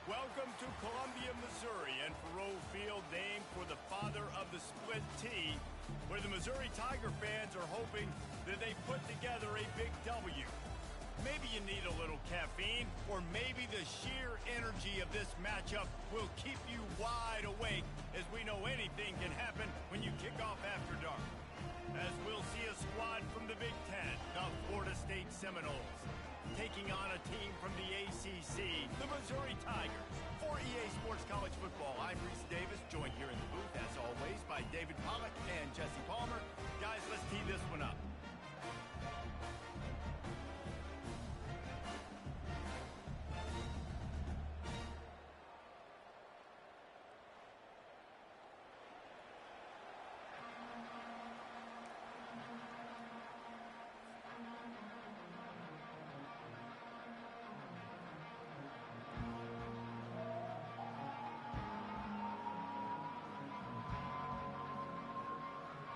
Welcome to Columbia, Missouri, and Faroe Field, named for the father of the split T, where the Missouri Tiger fans are hoping that they put together a big W. Maybe you need a little caffeine, or maybe the sheer energy of this matchup will keep you wide awake, as we know anything can happen when you kick off after dark. As we'll see a squad from the Big Ten, the Florida State Seminoles, taking on a team from the ACC, the Missouri Tigers. For EA Sports College Football, I'm Reese Davis, joined here in the booth, as always, by David Pollack and Jesse Palmer. Guys, let's tee this one up.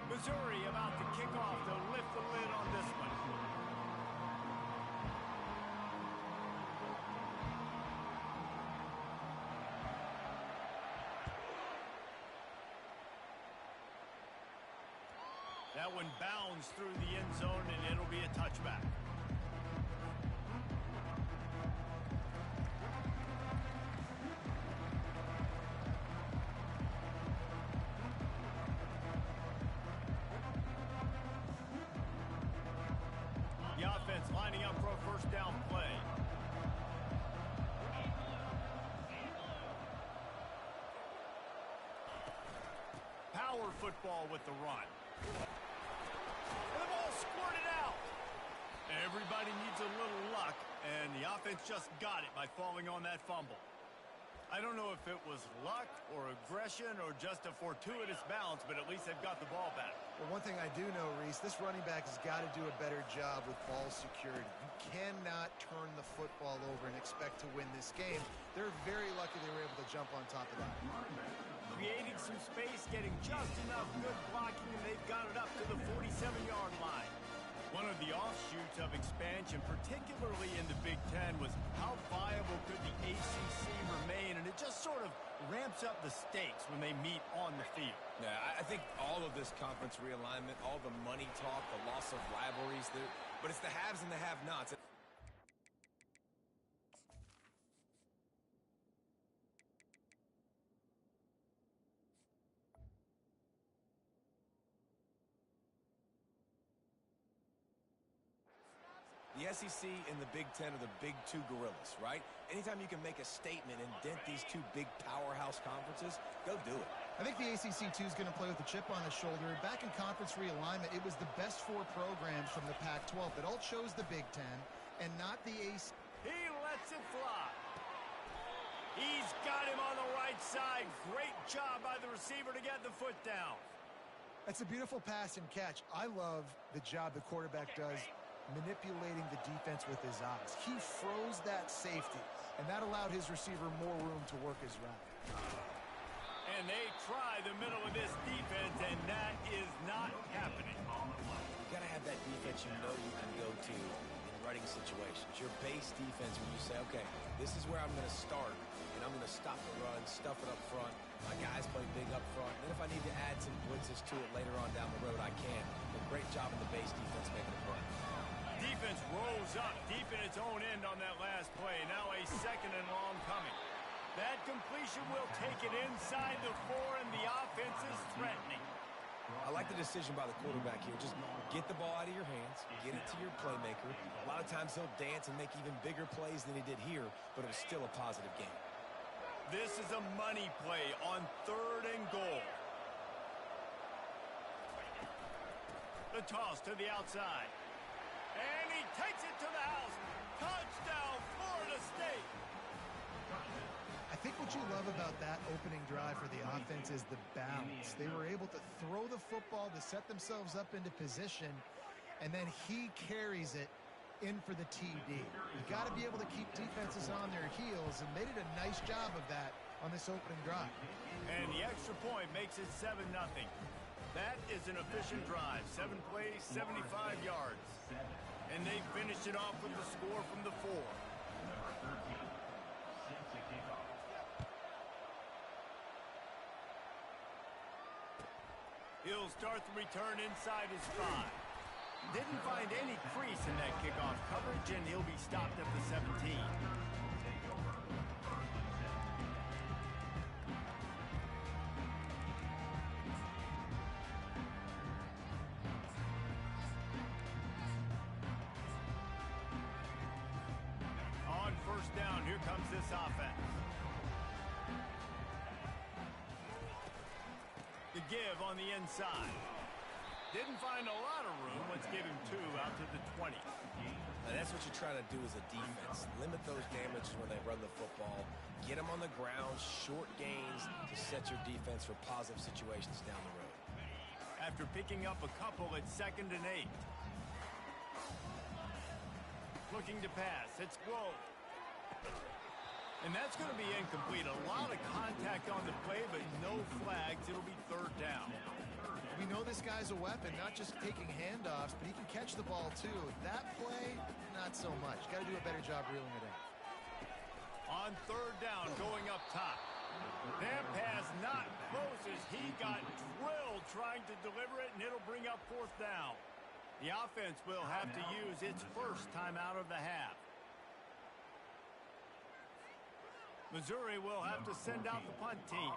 Missouri about to kick off to lift the lid on this one. That one bounds through the end zone, and it'll be a touchback. The offense lining up for a first down play. Power football with the run. And the ball squirted out. Everybody needs a little luck, and the offense just got it by falling on that fumble. I don't know if it was luck or aggression or just a fortuitous bounce, but at least they've got the ball back. Well, one thing I do know, Reese, this running back has got to do a better job with ball security. You cannot turn the football over and expect to win this game. They're very lucky they were able to jump on top of that. Creating some space, getting just enough good blocking, and they've got it up to the 47-yard line. One of the offshoots of expansion, particularly in the Big Ten, was how viable could the ACC remain, and it just sort of ramps up the stakes when they meet on the field. Yeah, I think all of this conference realignment, all the money talk, the loss of rivalries, but it's the haves and the have-nots. The SEC and the Big Ten are the big two gorillas, right? Anytime you can make a statement and dent these two big powerhouse conferences, go do it. I think the ACC, too, is going to play with a chip on his shoulder. Back in conference realignment, it was the best four programs from the Pac-12 that all chose the Big Ten and not the ACC. He lets it fly. He's got him on the right side. Great job by the receiver to get the foot down. That's a beautiful pass and catch. I love the job the quarterback does manipulating the defense with his eyes. He froze that safety, and that allowed his receiver more room to work his route. And they try the middle of this defense, and that is not happening. You got to have that defense you know you can go to in running situations. Your base defense when you say, okay, this is where I'm going to start, and I'm going to stop the run, stuff it up front. My guys play big up front. And if I need to add some blitzes to it later on down the road, I can. But great job in the base defense making a play. Defense rolls up deep in its own end on that last play. Now a second and long coming. That completion will take it inside the 4, and the offense is threatening. I like the decision by the quarterback here. Just get the ball out of your hands, get it to your playmaker. A lot of times he'll dance and make even bigger plays than he did here, but it was still a positive game. This is a money play on 3rd and goal. The toss to the outside. And he takes it to the house. Touchdown, Florida State. I think what you love about that opening drive for the offense is the balance. They were able to throw the football to set themselves up into position, and then he carries it in for the TD. You got to be able to keep defenses on their heels, and they did a nice job of that on this opening drive. And the extra point makes it 7-0. That is an efficient drive. 7 plays, 75 yards. And they finished it off with the score from the 4. He'll start the return inside his 5. Didn't find any crease in that kickoff coverage, and he'll be stopped at the 17. On first down, here comes this offense. The give on the inside. Didn't find a lot of room. Let's give him 2 out to the 20. Now that's what you're trying to do as a defense. Limit those damages when they run the football. Get them on the ground, short gains to set your defense for positive situations down the road. After picking up a couple, it's 2nd and 8. Looking to pass. It's Grove. And that's going to be incomplete. A lot of contact on the play, but no flags. It'll be 3rd down. We know this guy's a weapon, not just taking handoffs, but he can catch the ball too. That play, not so much. Got to do a better job reeling it in. On 3rd down, going up top. That pass not close as he got drilled trying to deliver it, and it'll bring up 4th down. The offense will have to use its first time out of the half. Missouri will have to send out the punt team.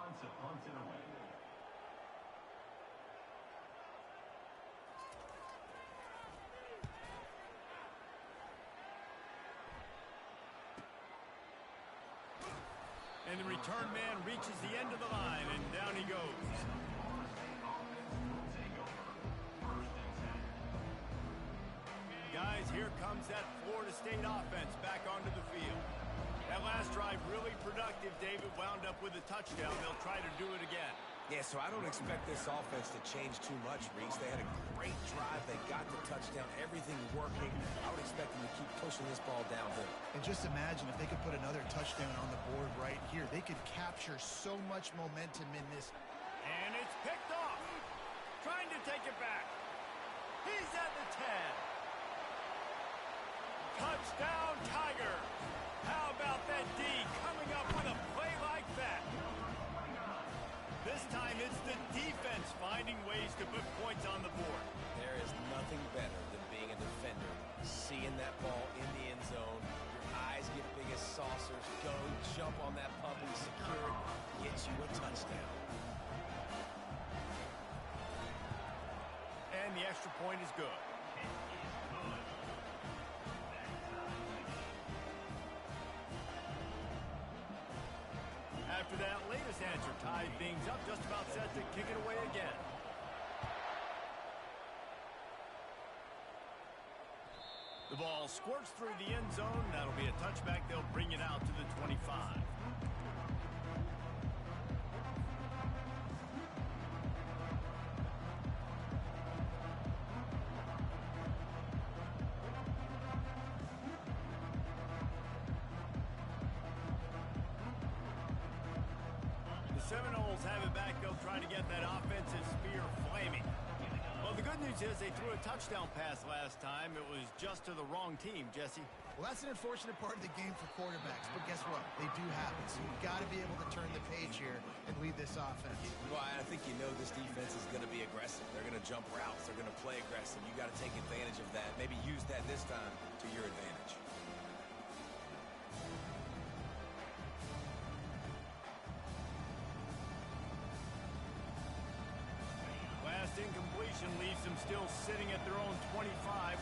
And the return man reaches the end of the line, and down he goes. Guys, here comes that Florida State offense back onto the field. That last drive really productive. David wound up with a touchdown. They'll try to do it again. Yeah, so I don't expect this offense to change too much, Reese. They had a great drive. They got the touchdown. Everything working. I would expect them to keep pushing this ball downhill. And just imagine if they could put another touchdown on the board right here. They could capture so much momentum in this. And it's picked off. Trying to take it back. He's at the 10. Touchdown, Tiger. How about that D coming up with a play like that? This time it's the defense finding ways to put points on the board. There is nothing better than being a defender. Seeing that ball in the end zone. Your eyes get big as saucers. Go, jump on that puppy, secure it, get you a touchdown. And the extra point is good. After that latest answer tied things up, just about set to kick it away again. The ball squirts through the end zone. That'll be a touchback. They'll bring it out to the 25. Seminoles have it back. They'll try to get that offensive spear flaming. Well, the good news is they threw a touchdown pass last time. It was just to the wrong team, Jesse. Well, that's an unfortunate part of the game for quarterbacks, but guess what? They do happen, so you've got to be able to turn the page here and lead this offense. Well, I think you know this defense is going to be aggressive. They're going to jump routes. They're going to play aggressive. You got to take advantage of that. Maybe use that this time to your advantage. Last incompletion leaves them still sitting at their own 25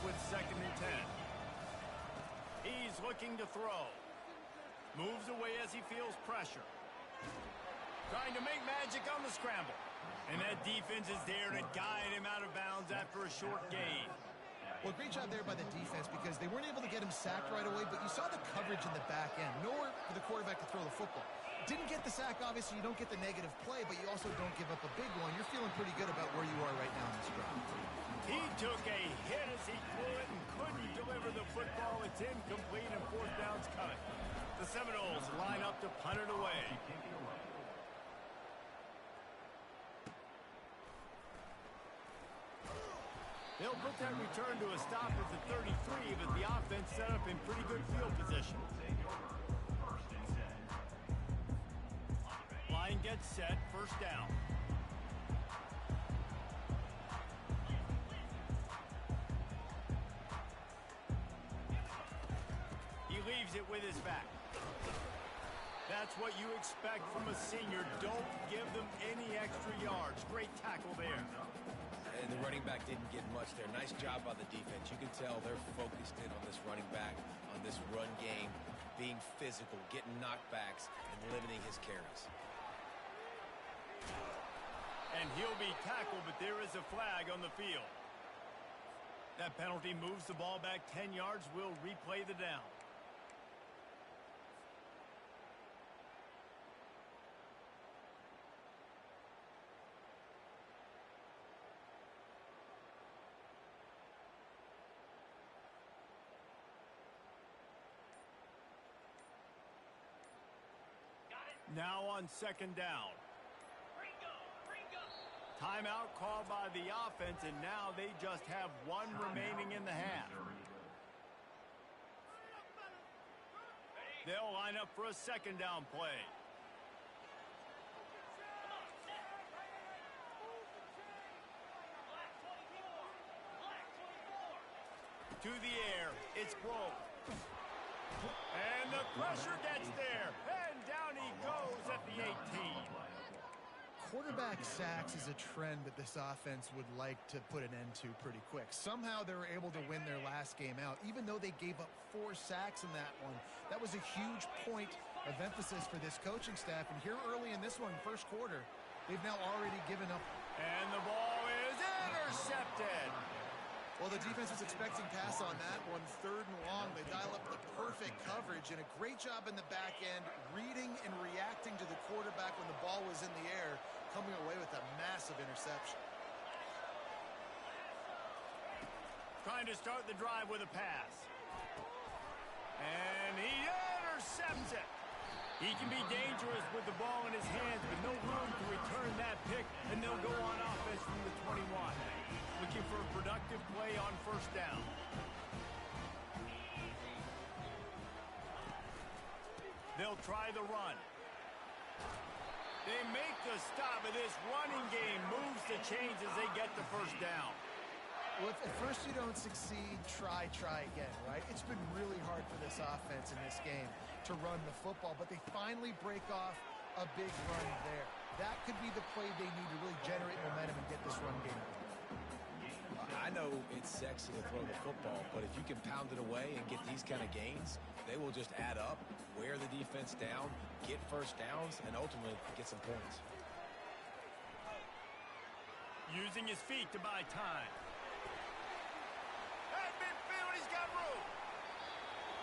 with 2nd and 10. He's looking to throw. Moves away as he feels pressure. Trying to make magic on the scramble. And that defense is there to guide him out of bounds after a short gain. Well, great job there by the defense because they weren't able to get him sacked right away, but you saw the coverage in the back end. Nowhere for the quarterback to throw the football. Didn't get the sack, obviously. You don't get the negative play, but you also don't give up a big one. You're feeling pretty good about where you are right now in this drive. He took a hit as he threw it and couldn't deliver the football. It's incomplete and 4th down's coming. The Seminoles line up to punt it away. They'll put that return to a stop at the 33, but the offense set up in pretty good field position. Line gets set, 1st down. receives it with his back. That's what you expect from a senior. Don't give them any extra yards. Great tackle there. And the running back didn't get much there. Nice job by the defense. You can tell they're focused in on this running back, on this run game, being physical, getting knockbacks, and limiting his carries. And he'll be tackled, but there is a flag on the field. That penalty moves the ball back 10 yards. We'll replay the down. Now on second down. Timeout called by the offense, and now they just have one remaining in the half. They'll line up for a second down play. To the air, it's Grove. And the pressure gets there, and down he goes at the 18. Quarterback sacks is a trend that this offense would like to put an end to pretty quick. Somehow they were able to win their last game out, even though they gave up 4 sacks in that one. That was a huge point of emphasis for this coaching staff. And here early in this one, first quarter, they've now already given up. And the ball is intercepted. Well, the defense was expecting pass on that one, 3rd and long. They dial up the perfect coverage and a great job in the back end, reading and reacting to the quarterback when the ball was in the air, coming away with a massive interception. Trying to start the drive with a pass. And he intercepts it. He can be dangerous with the ball in his hands, but no room to return that pick, and they'll go on offense from the 21. Looking for a productive play on first down. They'll try the run. They make the stop, but this running game moves the chains as they get the first down. Well, if at first you don't succeed, try again, right? It's been really hard for this offense in this game to run the football, but they finally break off a big run there. That could be the play they need to really generate momentum and get this run game going. I know it's sexy to throw the football, but if you can pound it away and get these kind of gains, they will just add up, wear the defense down, get first downs, and ultimately get some points. Using his feet to buy time. At midfield, he's got room.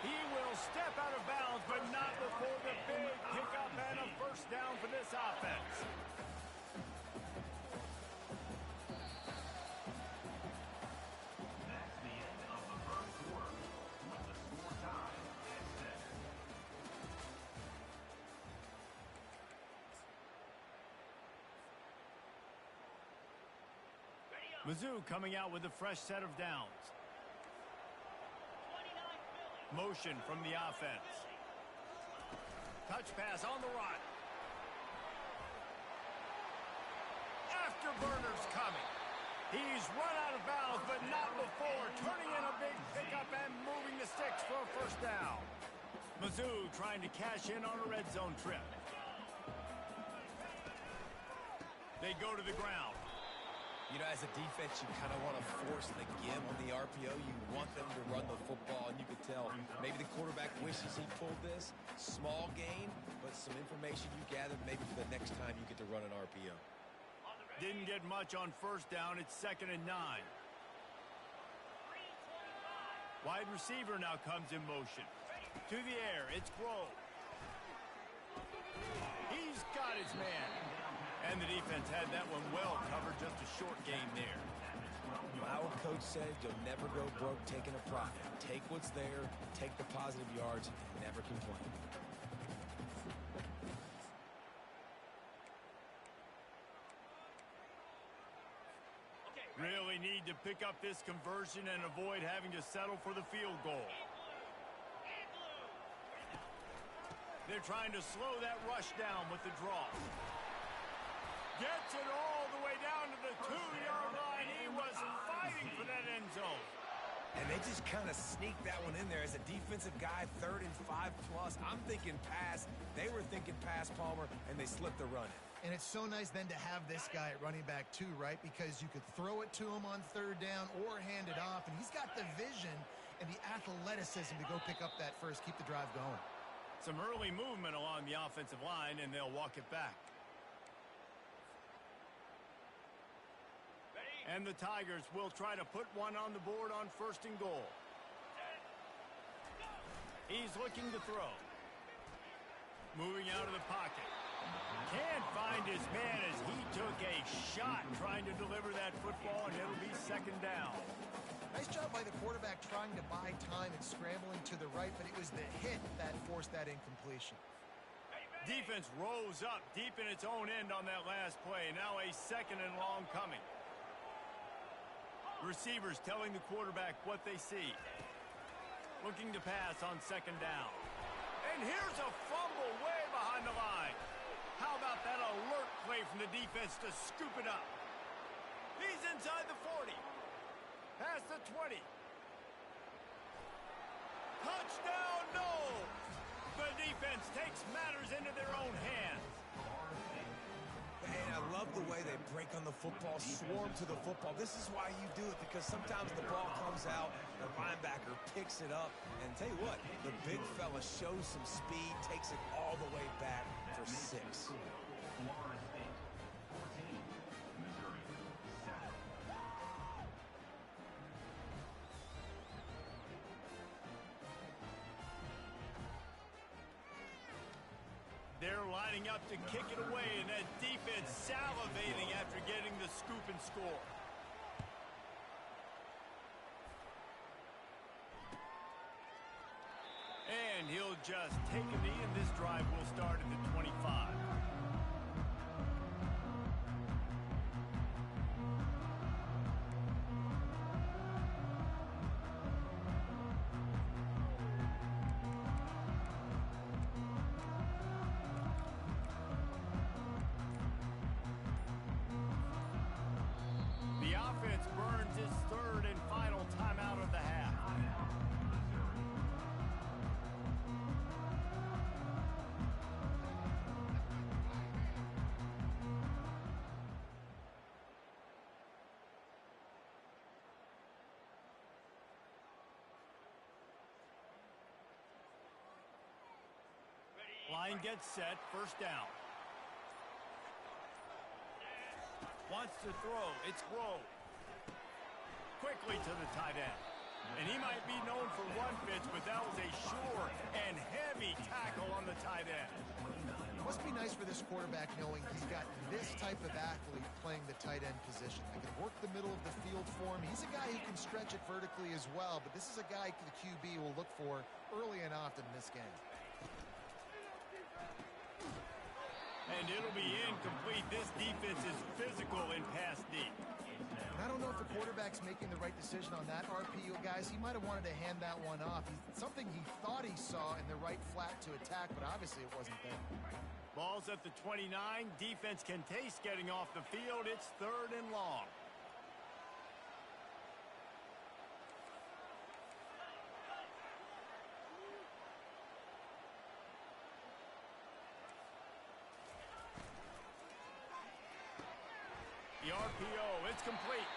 He will step out of bounds, but not before the big pickup and a first down for this offense. Mizzou coming out with a fresh set of downs. Motion from the offense. Touch pass on the run. Afterburner's coming. He's run out of bounds, but not before turning in a big pickup and moving the sticks for a first down. Mizzou trying to cash in on a red zone trip. They go to the ground. You know, as a defense, you kind of want to force the give on the RPO. You want them to run the football, and you could tell maybe the quarterback wishes he pulled this. Small gain, but some information you gathered maybe for the next time you get to run an RPO. Didn't get much on first down. It's 2nd and 9. Wide receiver now comes in motion. To the air, it's Grove. He's got his man. And the defense had that one well covered, just a short game there. Our coach said you'll never go broke taking a profit. Take what's there, take the positive yards, and never complain. Really need to pick up this conversion and avoid having to settle for the field goal. They're trying to slow that rush down with the draw. Gets it all the way down to the 2-yard line. He was fighting for that end zone. And they just kind of sneaked that one in there as a defensive guy, 3rd and 5+. I'm thinking pass. They were thinking pass, Palmer, and they slipped the run in. And it's so nice then to have this guy at running back too, right? Because you could throw it to him on 3rd down or hand it off, and he's got the vision and the athleticism to go pick up that first, keep the drive going. Some early movement along the offensive line, and they'll walk it back. And the Tigers will try to put one on the board on 1st and goal. He's looking to throw. Moving out of the pocket. Can't find his man as he took a shot trying to deliver that football, and it'll be 2nd down. Nice job by the quarterback trying to buy time and scrambling to the right, but it was the hit that forced that incompletion. Defense rose up deep in its own end on that last play. Now a 2nd and long coming. Receivers telling the quarterback what they see. Looking to pass on 2nd down. And here's a fumble way behind the line. How about that alert play from the defense to scoop it up? He's inside the 40. Past the 20. Touchdown, no! The defense takes matters into their own hands. And I love the way they break on the football, swarm to the football. This is why you do it, because sometimes the ball comes out, the linebacker picks it up, and tell you what, the big fella shows some speed, takes it all the way back for 6. They're lining up to kick it away, and that defense salivating after getting the scoop and score. And he'll just take a knee, and this drive will start at the 25. The offense burns its 3rd and final timeout of the half. Line gets set, 1st down. Wants to throw, it's Grove. Quickly to the tight end. And he might be known for run fits, but that was a sure and heavy tackle on the tight end. It must be nice for this quarterback knowing he's got this type of athlete playing the tight end position. They can work the middle of the field for him. He's a guy who can stretch it vertically as well, but this is a guy the QB will look for early and often in this game. And it'll be incomplete. This defense is physical in pass deep. And I don't know if the quarterback's making the right decision on that RPO, guys. He might have wanted to hand that one off. Something he thought he saw in the right flat to attack, but obviously it wasn't there. Ball's at the 29. Defense can taste getting off the field. It's 3rd and long. The RPO, it's complete.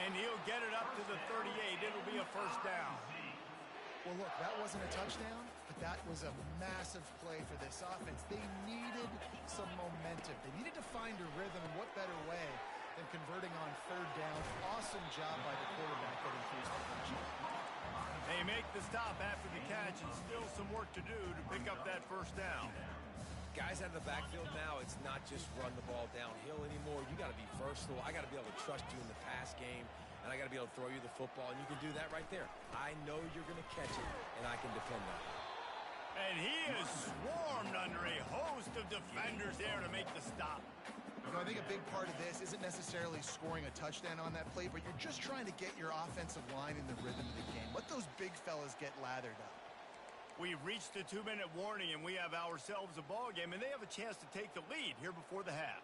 And he'll get it up to the 38. It'll be a 1st down. Well, look, that wasn't a touchdown, but that was a massive play for this offense. They needed some momentum. They needed to find a rhythm, and what better way than converting on 3rd down. Awesome job by the quarterback getting through the pressure. They make the stop after the catch, and still some work to do to pick up that 1st down. Guys out of the backfield now, it's not just run the ball downhill anymore. You got to be versatile. I got to be able to trust you in the pass game, and I got to be able to throw you the football, and you can do that right there. I know you're going to catch it, and I can depend on it. And he is swarmed under a host of defenders there to make the stop. You know, I think a big part of this isn't necessarily scoring a touchdown on that play, but you're just trying to get your offensive line in the rhythm of the game. Let those big fellas get lathered up. We've reached the 2-minute warning, and we have ourselves a ball game, and they have a chance to take the lead here before the half.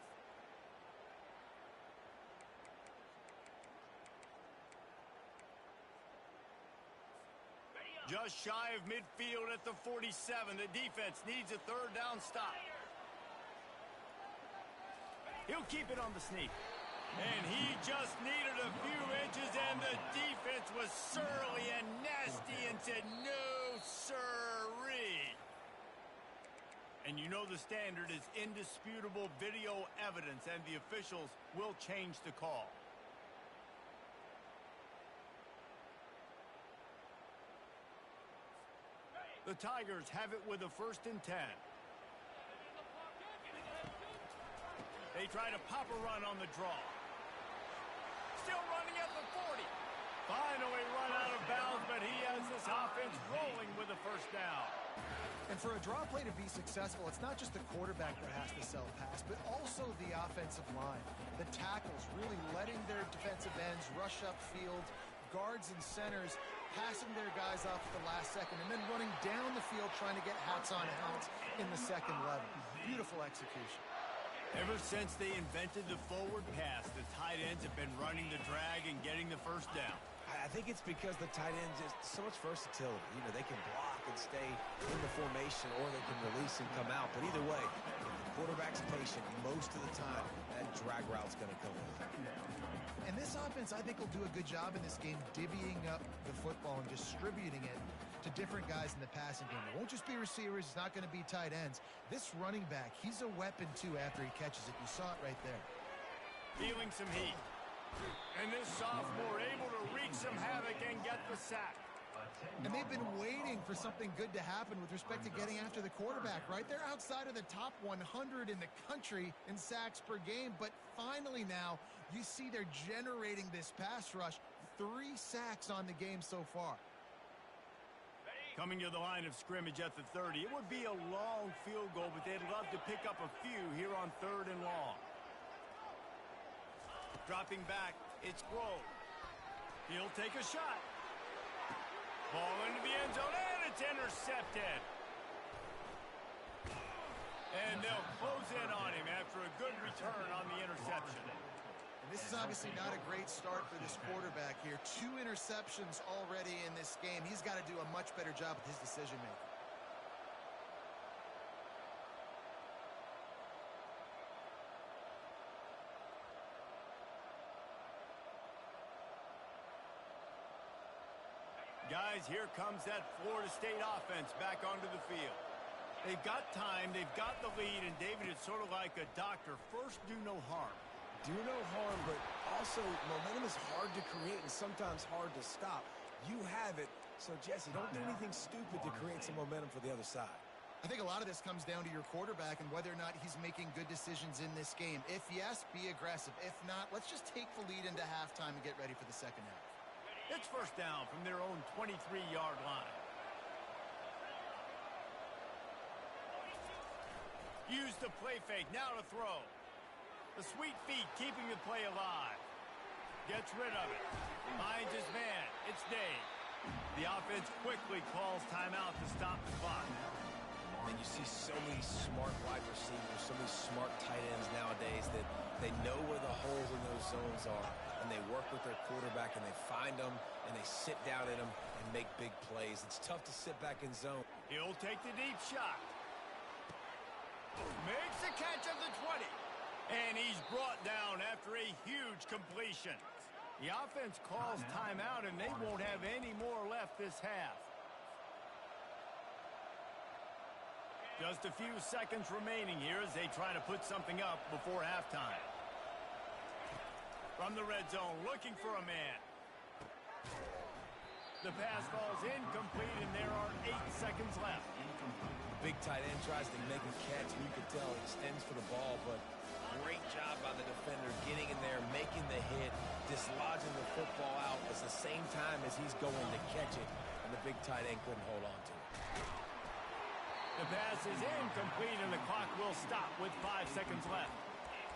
Just shy of midfield at the 47. The defense needs a third down stop. He'll keep it on the sneak. And he just needed a few inches, and the defense was surly and nasty and said, no, sirree. And you know the standard is indisputable video evidence, and the officials will change the call. The Tigers have it with a 1st and 10. They try to pop a run on the draw. Still running at the 40. Finally run out of bounds, but he has this offense rolling with a 1st down. And for a draw play to be successful, it's not just the quarterback that has to sell pass, but also the offensive line. The tackles really letting their defensive ends rush upfield, guards and centers passing their guys off at the last second, and then running down the field trying to get hats on hats in the second level. Beautiful execution. Ever since they invented the forward pass, the tight ends have been running the drag and getting the 1st down. I think it's because the tight ends is so much versatility. You know, they can block and stay in the formation, or they can release and come out. But either way, if the quarterback's patient, most of the time, that drag route's going to come in. And this offense, I think, will do a good job in this game divvying up the football and distributing it to different guys in the passing game. It won't just be receivers. It's not going to be tight ends. This running back, he's a weapon, too, after he catches it. You saw it right there. Feeling some heat. And this sophomore able to wreak some havoc and get the sack. And they've been waiting for something good to happen with respect to getting after the quarterback, right? They're outside of the top 100 in the country in sacks per game, but finally now you see they're generating this pass rush. 3 sacks on the game so far. Coming to the line of scrimmage at the 30. It would be a long field goal, but they'd love to pick up a few here on 3rd and long. Dropping back, it's Grove. He'll take a shot. Ball into the end zone, and it's intercepted. And they'll close in on him after a good return on the interception. And this is obviously not a great start for this quarterback here. 2 interceptions already in this game. He's got to do a much better job with his decision-making. Guys, here comes that Florida State offense back onto the field. They've got time, they've got the lead, and David, it's sort of like a doctor. First, do no harm. Do no harm, but also momentum is hard to create and sometimes hard to stop. You have it, so Jesse, don't do anything stupid to create some momentum for the other side. I think a lot of this comes down to your quarterback and whether or not he's making good decisions in this game. If yes, be aggressive. If not, let's just take the lead into halftime and get ready for the second half. It's 1st down from their own 23-yard line. Use the play fake, now to throw. The sweet feet keeping the play alive. Gets rid of it. Finds his man. It's Dave. The offense quickly calls timeout to stop the clock. And you see so many smart wide receivers, so many smart tight ends nowadays that they know where the holes in those zones are, and they work with their quarterback, and they find them, and they sit down in them and make big plays. It's tough to sit back in zone. He'll take the deep shot. Makes the catch of the 20. And he's brought down after a huge completion. The offense calls timeout, and they won't have any more left this half. Just a few seconds remaining here as they try to put something up before halftime. From the red zone, looking for a man. The pass falls incomplete, and there are 8 seconds left. The big tight end tries to make a catch, and you can tell he extends for the ball, but great job by the defender getting in there, making the hit, dislodging the football out at the same time as he's going to catch it, and the big tight end couldn't hold on to it. The pass is incomplete, and the clock will stop with 5 seconds left.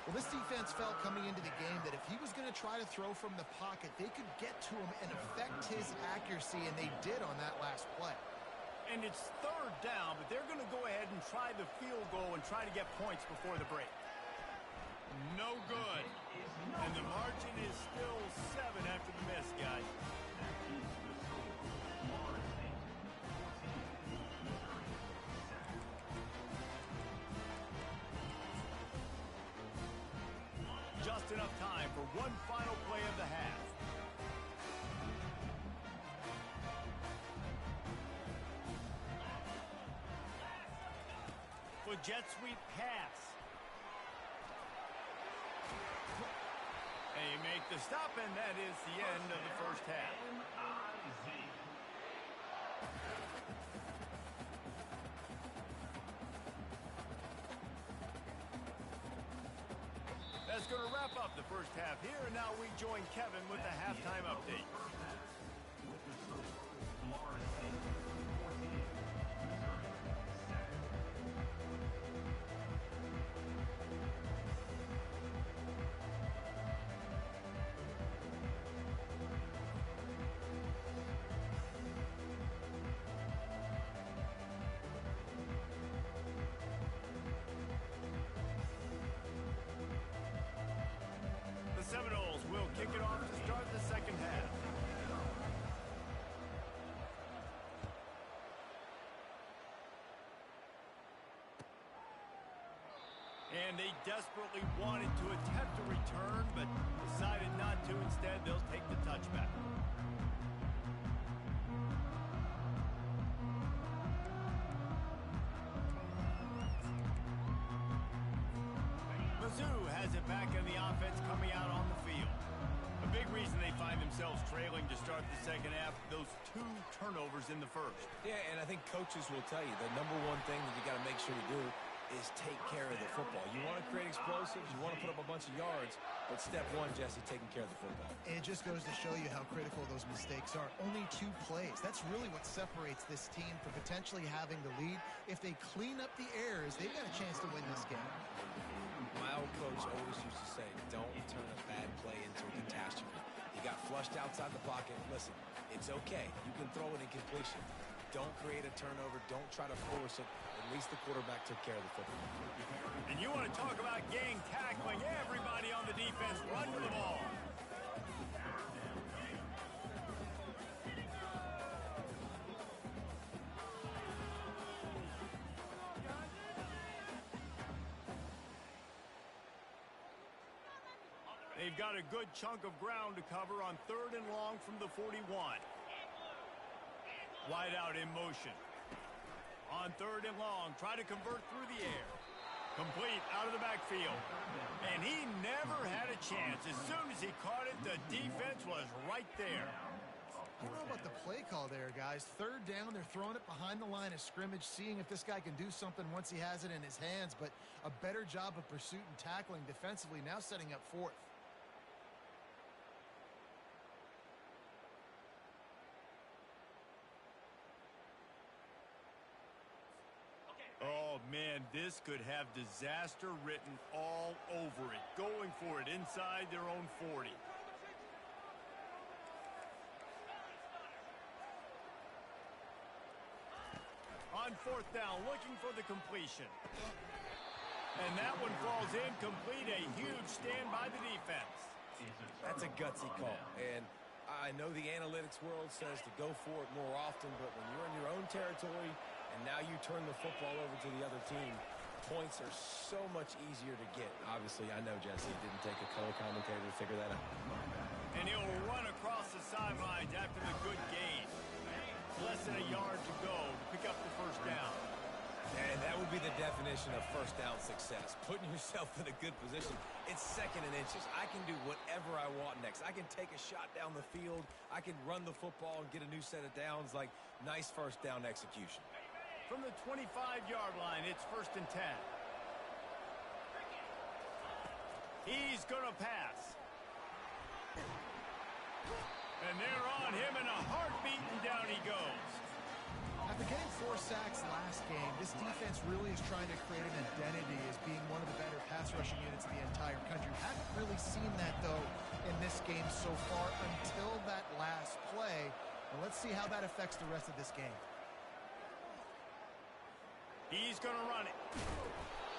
Well, this defense felt coming into the game that if he was going to try to throw from the pocket, they could get to him and affect his accuracy, and they did on that last play. And it's 3rd down, but they're going to go ahead and try the field goal and try to get points before the break. No good. And the margin is still 7 after the miss, guys. just enough time for one final play of the half. For jet sweep pass. They make the stop, and that is the end of the first half. That's going to wrap up the first half here, and now we join Kevin with the halftime update. The Seminoles will kick it off to start the second half. And they desperately wanted to attempt a return, but decided not to. Instead, they'll take the touchback. Mizzou has it back in the offense coming out on the field. A big reason they find themselves trailing to start the second half, those 2 turnovers in the first. Yeah, and I think coaches will tell you the number one thing that you got to make sure to do is take care of the football. You want to create explosives, you want to put up a bunch of yards, but step one, Jesse, taking care of the football. It just goes to show you how critical those mistakes are. Only 2 plays. That's really what separates this team from potentially having the lead. If they clean up the errors, they've got a chance to win this game. My old coach always used to say, don't turn a bad play into a catastrophe. You got flushed outside the pocket. Listen, it's okay. You can throw it in completion. Don't create a turnover. Don't try to force it. At least the quarterback took care of the football. And you want to talk about gang tackling. Everybody on the defense run to the ball. They've got a good chunk of ground to cover on 3rd and long from the 41. Wide out in motion. On 3rd and long, try to convert through the air. Complete out of the backfield. And he never had a chance. As soon as he caught it, the defense was right there. I don't know about the play call there, guys. 3rd down, they're throwing it behind the line of scrimmage, seeing if this guy can do something once he has it in his hands, but a better job of pursuit and tackling defensively, now setting up 4th. Oh, man, this could have disaster written all over it. Going for it inside their own 40. On 4th down, looking for the completion. And that one falls incomplete. A huge stand by the defense. That's a gutsy call. And I know the analytics world says to go for it more often, but when you're in your own territory and now you turn the football over to the other team, points are so much easier to get. Obviously, I know, Jesse, it didn't take a color commentator to figure that out. And he'll run across the sidelines after the good gain. Less than a yard to go to pick up the 1st down. And that would be the definition of 1st down success. Putting yourself in a good position. It's 2nd and inches. I can do whatever I want next. I can take a shot down the field. I can run the football and get a new set of downs. Like, nice 1st down execution. From the 25-yard line, it's 1st and 10. He's going to pass. And they're on him in a heartbeat, and down he goes. After getting 4 sacks last game, this defense really is trying to create an identity as being one of the better pass rushing units in the entire country. Haven't really seen that, though, in this game so far until that last play. And let's see how that affects the rest of this game. He's going to run it.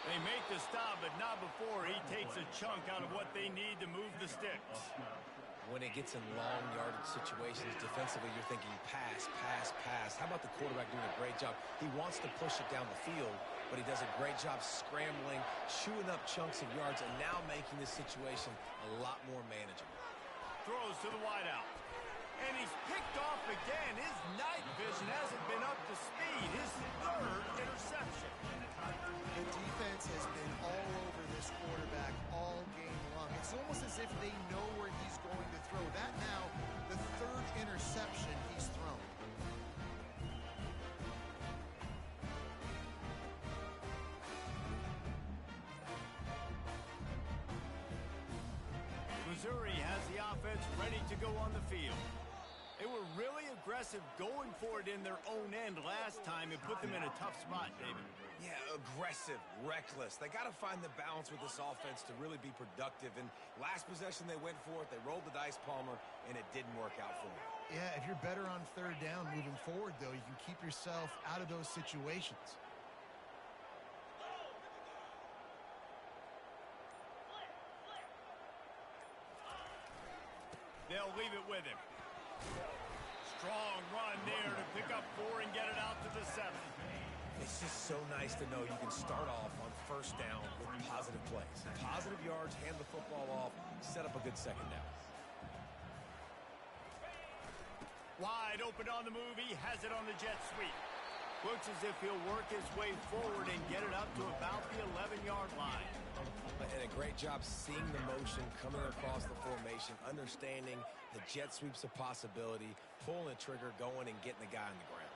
They make the stop, but not before he takes a chunk out of what they need to move the sticks. when it gets in long yardage situations, defensively, you're thinking pass, pass, pass. How about the quarterback doing a great job? He wants to push it down the field, but he does a great job scrambling, chewing up chunks of yards, and now making this situation a lot more manageable. Throws to the wideout. And he's picked off again. His night vision hasn't been up to speed. His third interception. The defense has been all over this quarterback all game long. It's almost as if they know where he's going to throw. That now, the third interception he's thrown. Missouri has the offense ready to go on the field. They were really aggressive going for it in their own end last time and put them in a tough spot, David. Yeah, aggressive, reckless. They got to find the balance with this offense to really be productive. And last possession, they went for it. They rolled the dice, Palmer, and it didn't work out for them. Yeah, if you're better on third down moving forward, though, you can keep yourself out of those situations. They'll leave it with him. Strong run there to pick up 4 and get it out to the 7. It's just so nice to know you can start off on first down with positive plays. Positive yards, hand the football off, set up a good second down. Wide open on the move. He has it on the jet sweep. Looks as if he'll work his way forward and get it up to about the 11-yard line. And a great job seeing the motion coming across the formation, understanding the jet sweep's a possibility, pulling the trigger, going and getting the guy on the ground.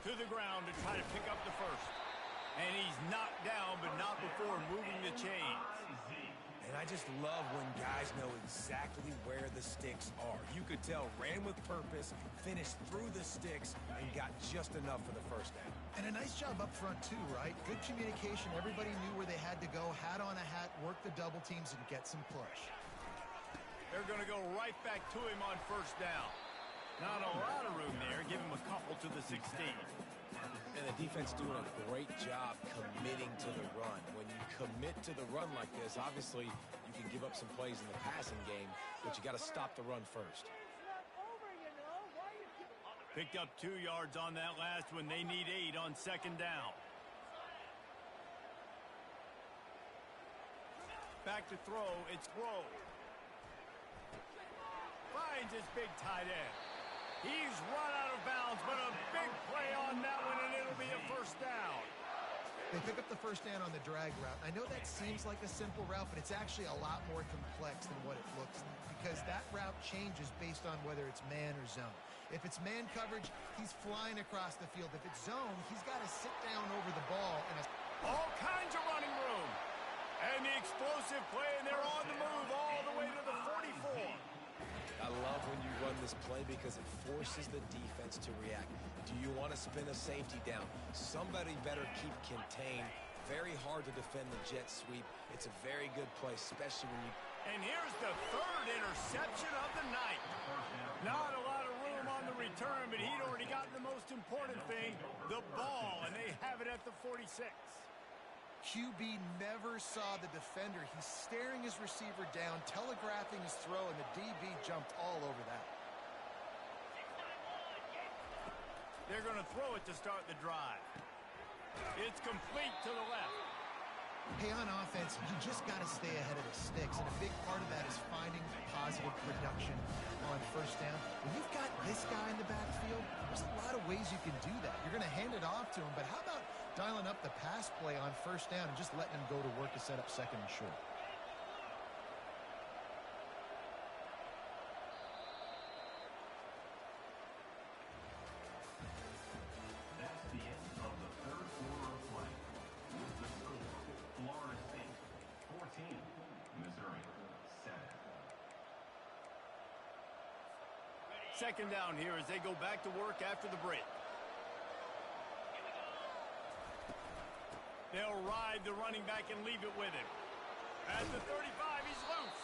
To the ground to try to pick up the first. And he's knocked down, but not before moving the chains. And I just love when guys know exactly where the sticks are. You could tell, ran with purpose, finished through the sticks, and got just enough for the first down. And a nice job up front, too, right? Good communication. Everybody knew where they had to go, hat on a hat, work the double teams, and get some push. They're going to go right back to him on first down. Not a lot of room there. Give him a couple to the 16. And the defense doing a great job committing to the run. When you commit to the run like this, obviously you can give up some plays in the passing game, but you got to stop the run first. Picked up 2 yards on that last one. They need 8 on second down. Back to throw. It's Grove. Finds his big tight end. He's run out of bounds, but a big play on that one, and it'll be a first down. They pick up the first down on the drag route. I know that seems like a simple route, but it's actually a lot more complex than what it looks like because that route changes based on whether it's man or zone. If it's man coverage, he's flying across the field. If it's zone, he's got to sit down over the ball. And all kinds of running room. And the explosive play, and they're on the move all the way to the 44. I love when you run this play because it forces the defense to react. Do you want to spin a safety down? Somebody better keep contained. Very hard to defend the jet sweep. It's a very good play, especially when you... And here's the third interception of the night. Not a lot of room on the return, but he'd already gotten the most important thing, the ball, and they have it at the 46. QB never saw the defender. He's staring his receiver down, telegraphing his throw, and the DB jumped all over that. They're going to throw it to start the drive. It's complete to the left. Hey, on offense, you just got to stay ahead of the sticks, and a big part of that is finding positive production on first down. When you've got this guy in the backfield, there's a lot of ways you can do that. You're going to hand it off to him, but how about dialing up the pass play on first down and just letting him go to work to set up second and short? That's the end of the third quarter of play. With the score, Florida State 14, Missouri 7. Second down here as they go back to work after the break. They'll ride the running back and leave it with him. At the 35, he's loose.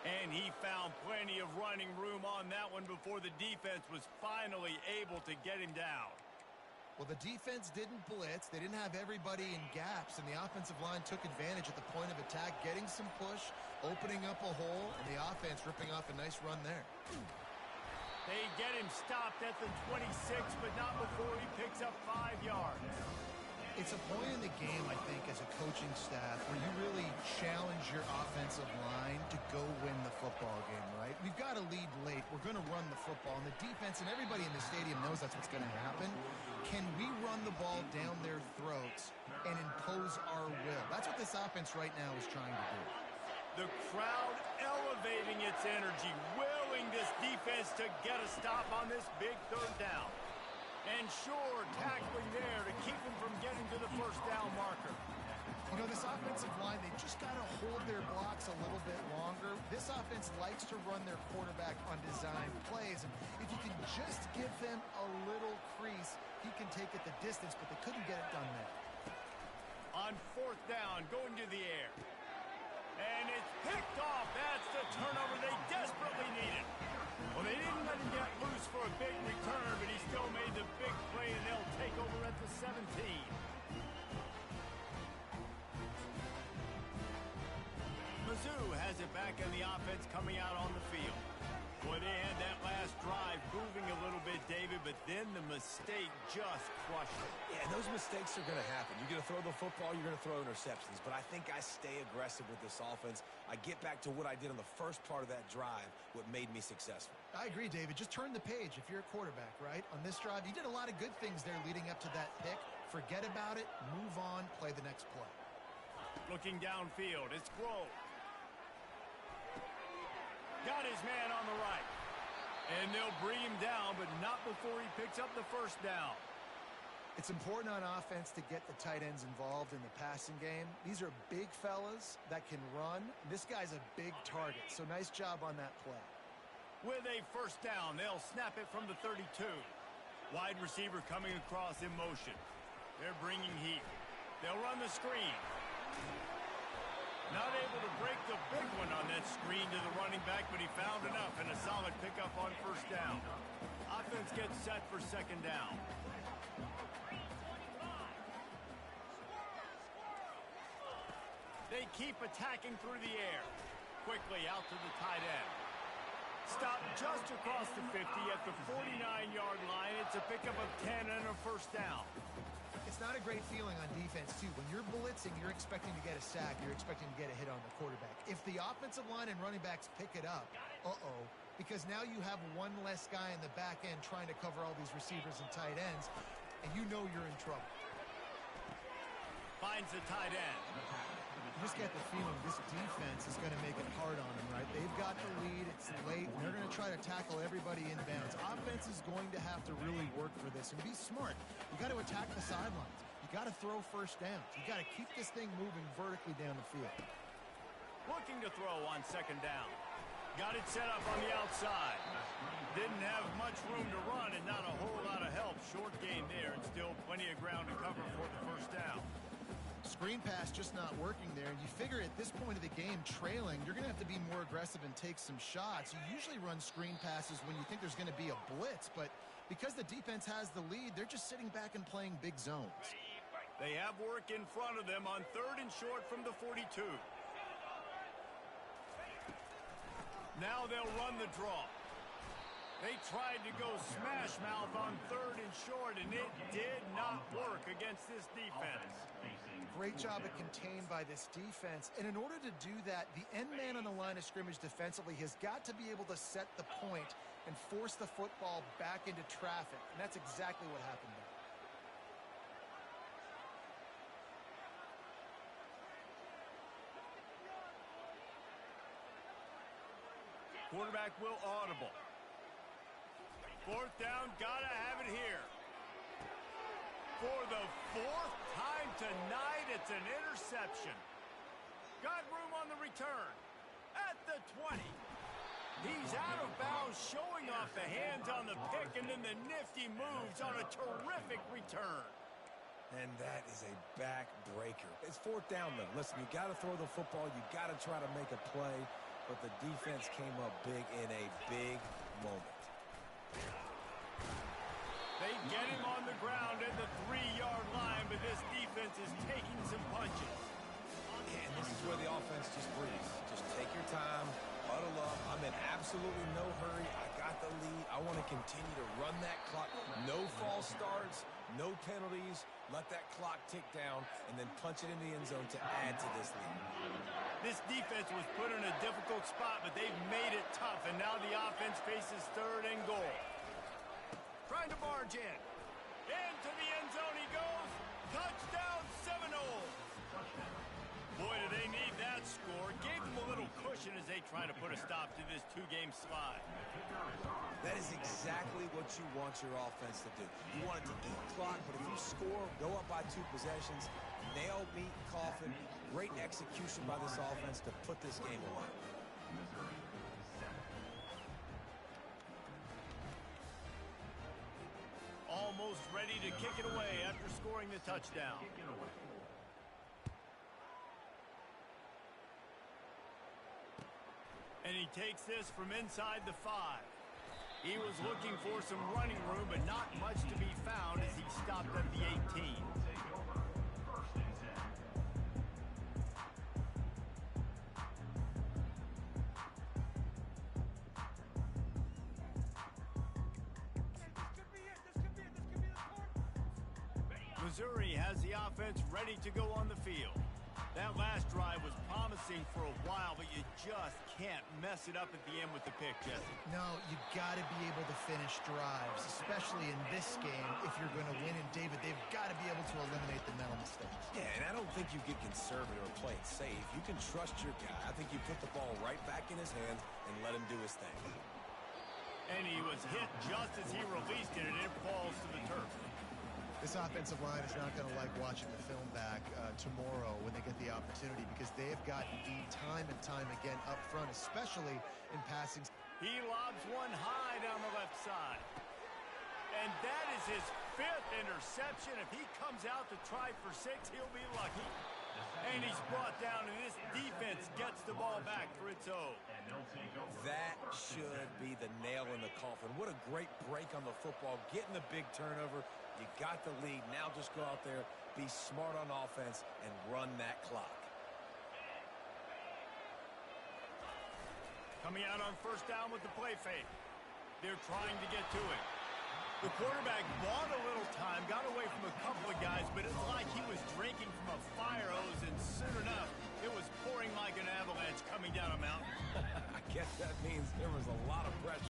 And he found plenty of running room on that one before the defense was finally able to get him down. Well, the defense didn't blitz. They didn't have everybody in gaps, and the offensive line took advantage at the point of attack, getting some push, opening up a hole, and the offense ripping off a nice run there. They get him stopped at the 26, but not before he picks up 5 yards. It's a point in the game, I think, as a coaching staff where you really challenge your offensive line to go win the football game, right? We've got to lead late. We're going to run the football, and the defense and everybody in the stadium knows that's what's going to happen. Can we run the ball down their throats and impose our will? That's what this offense right now is trying to do. The crowd elevating its energy, willing this defense to get a stop on this big third down. And sure, tackling there to keep him from getting to the first down marker. You know, this offensive line, they just got to hold their blocks a little bit longer. This offense likes to run their quarterback on design plays. And if you can just give them a little crease, he can take it the distance, but they couldn't get it done there. On fourth down, going to the air. And it's picked off. That's the turnover they desperately needed. Well, they didn't let him get loose for a big return, but he still made the big play, and they'll take over at the 17. Mizzou has it back in the offense coming out on the field. Boy, they had that last drive moving a little bit, David, but then the mistake just crushed it. Yeah, those mistakes are going to happen. You're going to throw the football, you're going to throw interceptions. But I think I stay aggressive with this offense. I get back to what I did on the first part of that drive, what made me successful. I agree, David. Just turn the page if you're a quarterback, right? On this drive, you did a lot of good things there leading up to that pick. Forget about it, move on, play the next play. Looking downfield, it's Grove. Got his man on the right. And they'll bring him down, but not before he picks up the first down. It's important on offense to get the tight ends involved in the passing game. These are big fellas that can run. This guy's a big target, so nice job on that play. With a first down, they'll snap it from the 32. Wide receiver coming across in motion. They're bringing heat. They'll run the screen. Not able to break the big one on that screen to the running back, but he found enough and a solid pickup on first down. Offense gets set for second down. They keep attacking through the air. Quickly out to the tight end. Stop just across the 50 at the 49-yard line. It's a pickup of 10 and a first down. It's not a great feeling on defense, too. When you're blitzing, you're expecting to get a sack. You're expecting to get a hit on the quarterback. If the offensive line and running backs pick it up, because now you have one less guy in the back end trying to cover all these receivers and tight ends, and you know you're in trouble. Finds the tight end. You just get the feeling this defense is going to make it hard on them, right? They've got the lead. It's late. And they're going to try to tackle everybody inbounds. Offense is going to have to really work for this and be smart. You got to attack the sidelines. You got to throw first downs. You got to keep this thing moving vertically down the field. Looking to throw on second down. Got it set up on the outside. Didn't have much room to run and not a whole lot of help. Short gain there and still plenty of ground to cover for the first down. Screen pass just not working there. And you figure at this point of the game, trailing, you're going to have to be more aggressive and take some shots. You usually run screen passes when you think there's going to be a blitz, but because the defense has the lead, they're just sitting back and playing big zones. They have work in front of them on third and short from the 42. Now they'll run the draw. They tried to go smash mouth on third and short, and it did not work against this defense. Great job at contained by this defense. And in order to do that, the end man on the line of scrimmage defensively has got to be able to set the point and force the football back into traffic. And that's exactly what happened there. Quarterback will audible. Fourth down, gotta have it here. For the fourth time tonight, it's an interception. Got room on the return. At the 20. He's out of bounds, showing off the hands on the pick, and then the nifty moves on a terrific return. And that is a backbreaker. It's fourth down, though. Listen, you got to throw the football. You got to try to make a play. But the defense came up big in a big moment. They get him on the ground at the 3-yard line, but this defense is taking some punches. And this is where the offense just breathes. Just take your time, huddle up. I'm in absolutely no hurry. I got the lead. I want to continue to run that clock. No false starts, no penalties. Let that clock tick down, and then punch it in the end zone to add to this lead. This defense was put in a difficult spot, but they've made it tough, and now the offense faces 3rd and goal. Trying to barge in. Into the end zone he goes. Touchdown Seminoles. Boy, do they need that score. Gave them a little cushion as they try to put a stop to this 2-game slide. That is exactly what you want your offense to do. You want it to eat clock, but if you score, go up by 2 possessions, nail, meet, coffin. Great execution by this offense to put this game away. Almost ready to kick it away after scoring the touchdown. And he takes this from inside the 5. He was looking for some running room, but not much to be found as he stopped at the 18. Missouri has the offense ready to go on the field. That last drive was promising for a while, but you just can't mess it up at the end with the pick, Jesse. No, you got to be able to finish drives, especially in this game. If you're going to win, and David, they've got to be able to eliminate the mental mistakes. Yeah, and I don't think you get conservative or play it safe. You can trust your guy. I think you put the ball right back in his hands and let him do his thing. And he was hit just as he released it, and it falls to the turf. This offensive line is not going to like watching the film back tomorrow when they get the opportunity, because they have gotten beat time and time again up front, especially in passing. He lobs one high down the left side. And that is his 5th interception. If he comes out to try for 6, he'll be lucky. And he's brought down, and this defense gets the ball back for its own. That should be the nail in the coffin. What a great break on the football. Getting the big turnover. You got the lead. Now just go out there, be smart on offense, and run that clock. Coming out on 1st down with the play fake. They're trying to get to it. The quarterback bought a little time, got away from a couple of guys, but it's like he was drinking from a fire hose, and soon enough, it was pouring like an avalanche coming down a mountain. I guess that means there was a lot of pressure.